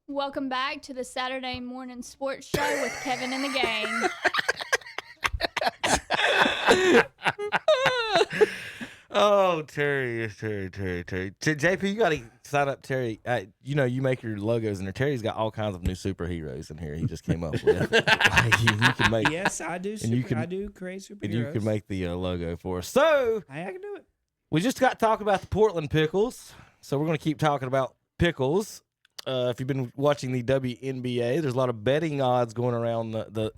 Welcome back to the Saturday morning sports show with Kevin and the gang. Oh, Terry. JP, you got to sign up Terry. You make your logos in there. Terry's got all kinds of new superheroes in here he just came up with. You can make, yes, I do. I do create superheroes. And you can make the logo for us. So, I can do it. We just got to talk about the Portland Pickles. So, we're going to keep talking about pickles. If you've been watching the WNBA, there's a lot of betting odds going around and this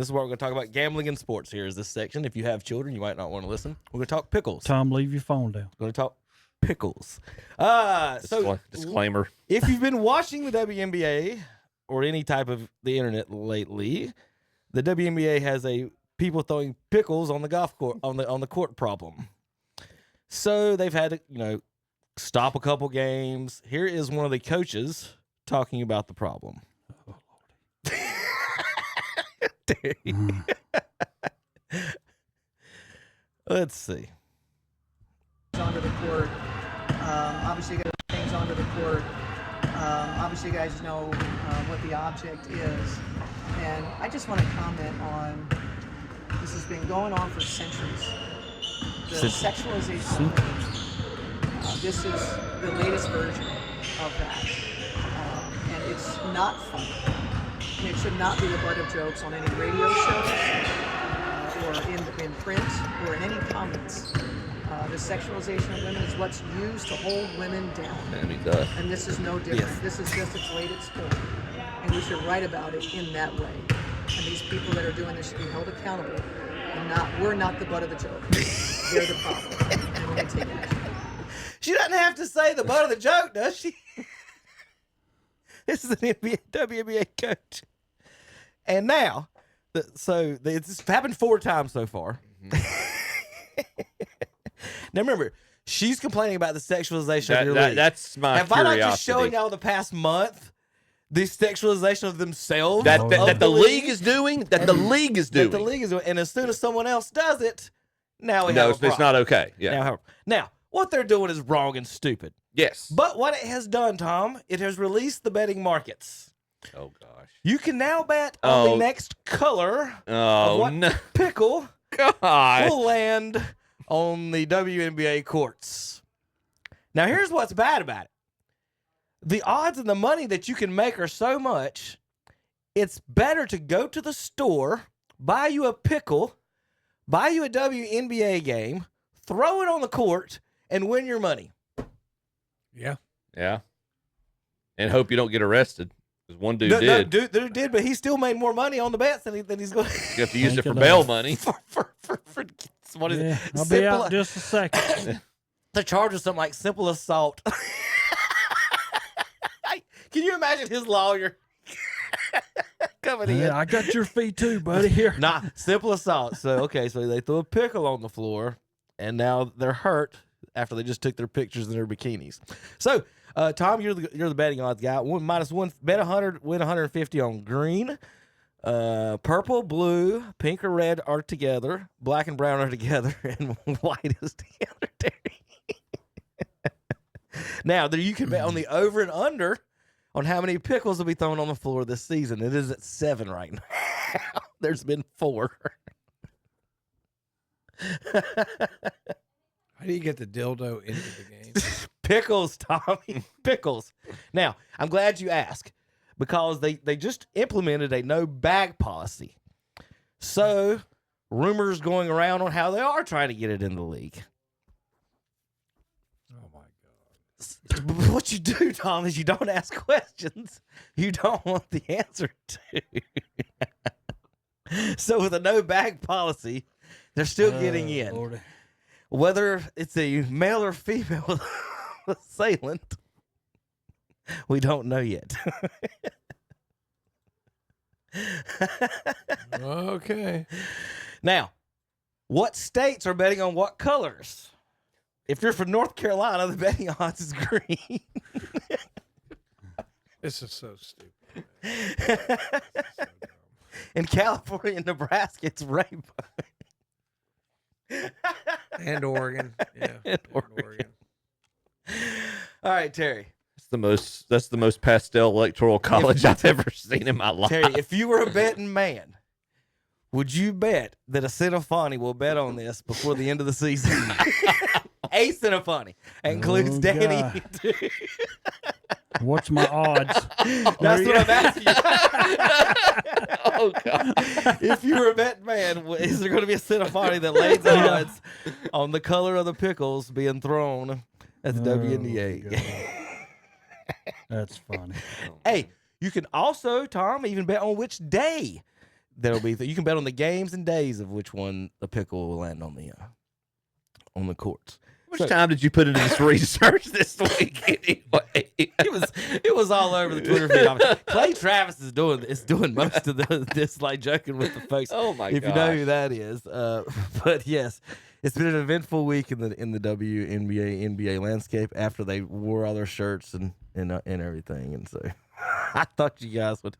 is what we're going to talk about. Gambling and sports here is this section. If you have children, you might not want to listen. We're going to talk pickles. Tom, leave your phone down. We're going to talk pickles. Disclaimer. If you've been watching the WNBA or any type of the internet lately, the WNBA has a people throwing pickles on the golf court on the court problem. So they've had to, stop a couple games. Here is one of the coaches talking about the problem. Oh, Lordy. Let's see. Onto the court. Obviously, you got things onto the court. Obviously, you guys know what the object is. And I just want to comment on this has been going on for centuries. The sexualization of women. This is the latest version of that. And it's not funny. And it should not be the butt of jokes on any radio shows or in print or in any comments. The sexualization of women is what's used to hold women down. And this is no different. Yes. This is just its latest form. And we should write about it in that way. And these people that are doing this should be held accountable. And we're not the butt of the joke. They're the problem. And we're going to take action. She doesn't have to say the butt of the joke, does she? This is an WNBA coach. And now, it's happened 4 times so far. Mm-hmm. Now remember, she's complaining about the sexualization of your league. That's my Have curiosity. I not just showing y'all the past month the sexualization of themselves? That the league is doing? That the league is doing. That the league is doing. And as soon as someone else does it, now we have a problem. It's not okay. Yeah. Now, what they're doing is wrong and stupid. Yes. But what it has done, Tom, it has released the betting markets. Oh, gosh. You can now bet on the next color of what pickle will land on the WNBA courts. Now, here's what's bad about it. The odds and the money that you can make are so much, it's better to go to the store, buy you a pickle, buy you a WNBA game, throw it on the court, and win your money. Yeah. Yeah. And hope you don't get arrested. Because one dude did. Dude did, but he still made more money on the bets than he's going to. You have to use it for bail money. for what is it? I'll be out in just a second. The charge was something like simple assault. Can you imagine his lawyer coming in? I got your fee too, buddy. Here. Nah, simple assault. So they threw a pickle on the floor, and now they're hurt after they just took their pictures in their bikinis. So, Tom, you're the betting odds guy. -1, bet 100, win 150 on green. Purple, blue, pink or red are together. Black and brown are together, and white is together. Now, you can bet on the over and under on how many pickles will be thrown on the floor this season. It is at 7 right now. There's been 4. How do you get the dildo into the game? Pickles, Tommy. Pickles. Now, I'm glad you asked because they just implemented a no bag policy. So, rumors going around on how they are trying to get it in the league. Oh, my God. What you do, Tom, is you don't ask questions you don't want the answer to. So, with a no bag policy, they're still getting in. Lordy. Whether it's a male or female assailant, we don't know yet. Okay. Now, what states are betting on what colors? If you're from North Carolina, the betting odds is green. This is so stupid. In California and Nebraska, it's rainbow. And Oregon. Yeah. And Oregon. All right, Terry. That's the most pastel electoral college I've ever seen in my life. Terry, if you were a betting man, would you bet that a Cinephani will bet on this before the end of the season? A Cinephani includes Danny. God. What's my odds? That's what I'm asking you. Oh God! If you were a betting man, is there going to be a Cinephani that lays odds on the color of the pickles being thrown at the WNBA? God. That's funny. Hey, you can also, Tom, even bet on which day there'll be. You can bet on the games and days of which one the pickle will land on the courts. How much time did you put into this research this week? Anyway, It was all over the Twitter feed. Clay Travis is doing most of this, like joking with the folks. Oh my If you know who that is, but yes, it's been an eventful week in the WNBA NBA landscape after they wore all their shirts and everything, and so I thought you guys would.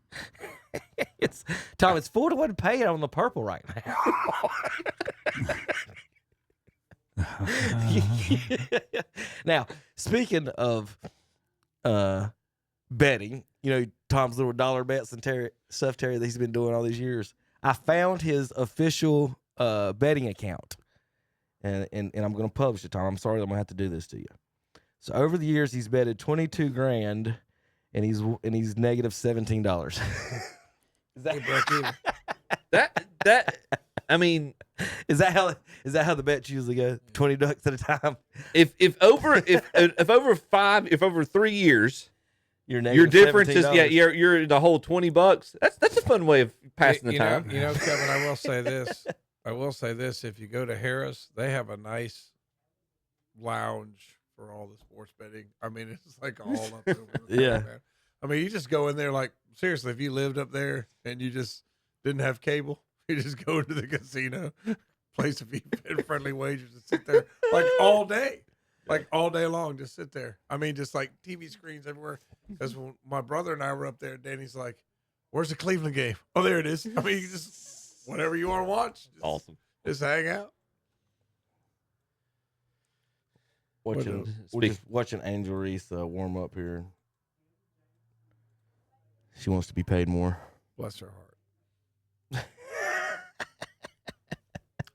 It's 4-1 pay on the purple right now. Now, speaking of betting, Tom's little dollar bets and Terry that he's been doing all these years. I found his official betting account, and I'm going to publish it, Tom. I'm sorry I'm going to have to do this to you. So over the years, he's betted $22,000, and he's negative $17. Is that I mean, is that how the bets usually go? $20 at a time. If over 3 years, your difference is $17. you're the whole $20. That's a fun way of passing the time. Kevin, I will say this. If you go to Harris, they have a nice lounge for all the sports betting. I mean, it's like all up over the Yeah. top, man. I mean, you just go in there like, seriously, if you lived up there and you just didn't have cable, you just go into the casino, place a few friendly wagers and sit there like all day long, just sit there. I mean, just like TV screens everywhere. Because when my brother and I were up there, Danny's like, where's the Cleveland game? Oh, there it is. I mean, you just whatever you want to watch. Awesome. Just hang out. Watching Angel Reese warm up here. She wants to be paid more. Bless her heart.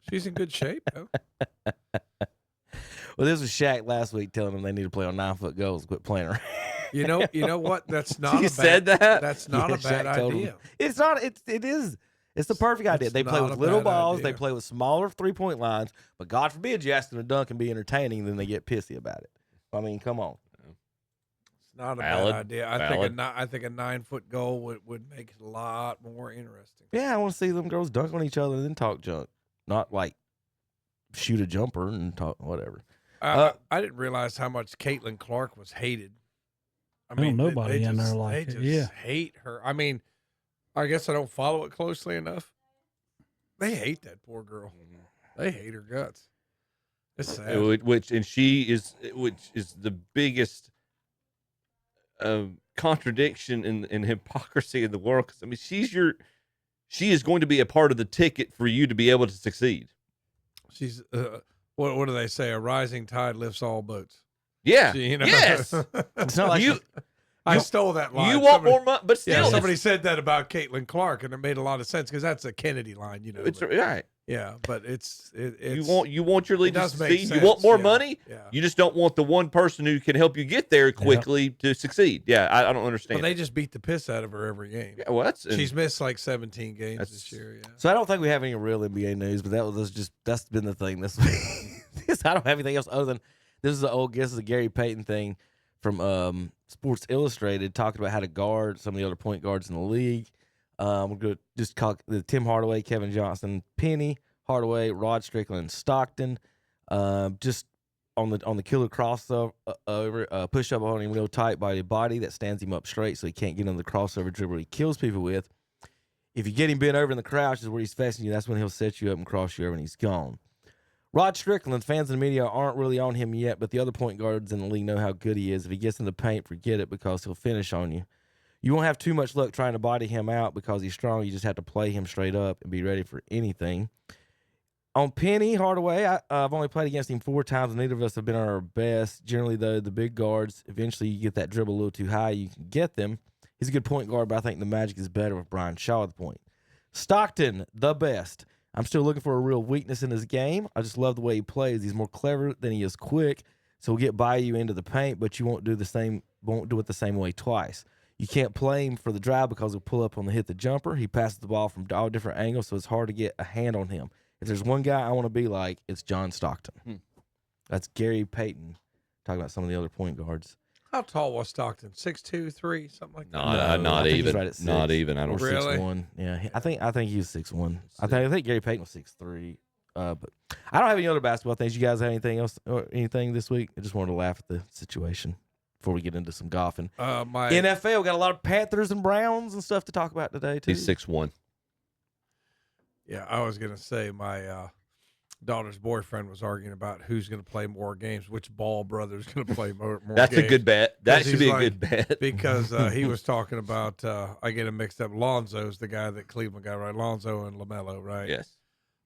She's in good shape, though. Well, this was Shaq last week telling them they need to play on 9-foot goals. Quit playing around. You know what? That's not. You a said bad, that? That's not a bad Shaq told idea. him. It's not. It is. It's the perfect idea. It's They play not with a little bad balls. idea. They play with smaller 3-point lines. But God forbid you ask them to dunk and be entertaining, then they get pissy about it. I mean, come on. It's not a Valid. bad idea. I think a 9-foot goal would make it a lot more interesting. Yeah, I want to see them girls dunk on each other and then talk junk, not like shoot a jumper and talk whatever. I didn't realize how much Caitlin Clark was hated. I mean, nobody in there like they it. just Yeah. hate her. I mean, I guess I don't follow it closely enough. They hate that poor girl. They hate her guts. It's sad. Which is the biggest contradiction and hypocrisy in the world. 'Cause, I mean, she is going to be a part of the ticket for you to be able to succeed. She's what do they say? A rising tide lifts all boats. Yeah. She, Yes. It's not like You- I stole that line. You want Somebody- more money, but still, Yeah, somebody said that about Caitlin Clark, and it made a lot of sense because that's a Kennedy line, it's but- right. yeah, but it's You want your lead it to does make succeed. You want sense, more yeah, money. Yeah. You just don't want the one person who can help you get there quickly to succeed. Yeah, I don't understand. Well, they just beat the piss out of her every game. Yeah, well, She's missed like 17 games That's- this year. Yeah. So I don't think we have any real NBA news, but that's been the thing this week. I don't have anything else other than this is a Gary Payton thing from Sports Illustrated talking about how to guard some of the other point guards in the league. We're going to just call Tim Hardaway, Kevin Johnson, Penny Hardaway, Rod Strickland, Stockton. Just on the killer crossover, push up on him real tight by the body that stands him up straight so he can't get on the crossover dribble he kills people with. If you get him bent over in the crouch is where he's facing you, that's when he'll set you up and cross you over and he's gone. Rod Strickland, fans in the media aren't really on him yet, but the other point guards in the league know how good he is. If he gets in the paint, forget it because he'll finish on you. You won't have too much luck trying to body him out because he's strong. You just have to play him straight up and be ready for anything. On Penny Hardaway, I've only played against him 4 times, and neither of us have been our best. Generally, though, the big guards, eventually you get that dribble a little too high, you can get them. He's a good point guard, but I think the Magic is better with Brian Shaw at the point. Stockton, the best. I'm still looking for a real weakness in his game. I just love the way he plays. He's more clever than he is quick, so he'll get by you into the paint, but you won't do it the same way twice. You can't play him for the drive because he'll pull up on the hit the jumper. He passes the ball from all different angles, so it's hard to get a hand on him. If there's one guy I want to be like, it's John Stockton. That's Gary Payton. Talking about some of the other point guards. How tall was Stockton? 6'2", 3", something like that. Not I think he's even. right at 6. Not even. I don't Or Really? 6'1". Yeah, I think he was 6'1". I think Gary Payton was 6'3". But I don't have any other basketball things. You guys have anything else or anything this week? I just wanted to laugh at the situation before we get into some golfing. My NFL got a lot of Panthers and Browns and stuff to talk about today too. He's 6'1". Yeah, I was gonna say my daughter's boyfriend was arguing about who's gonna play more games, which Ball brother's gonna play more That's games. a good bet. That 'Cause should be he's a good bet. because he was talking about I get him mixed up. Lonzo's the guy that Cleveland got, right? Lonzo and LaMelo, right? Yes.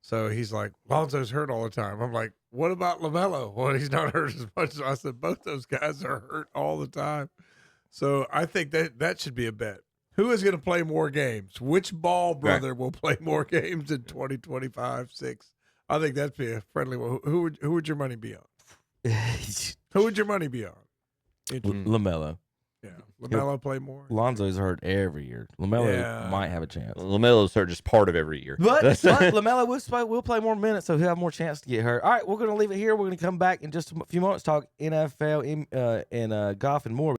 So he's like, Lonzo's hurt all the time. I'm like, what about LaMelo? Well, he's not hurt as much. So I said, both those guys are hurt all the time. So I think that should be a bet. Who is going to play more games? Which Ball brother will play more games in 2025, 6? I think that'd be a friendly one. Who would your money be on? Who would your money be on? LaMelo. Yeah, LaMelo play more. Lonzo's hurt every year. LaMelo Yeah. might have a chance. LaMelo's hurt just part of every year. But LaMelo will play more minutes, so he'll have more chance to get hurt. All right, we're going to leave it here. We're going to come back in just a few moments, talk NFL and golf and more.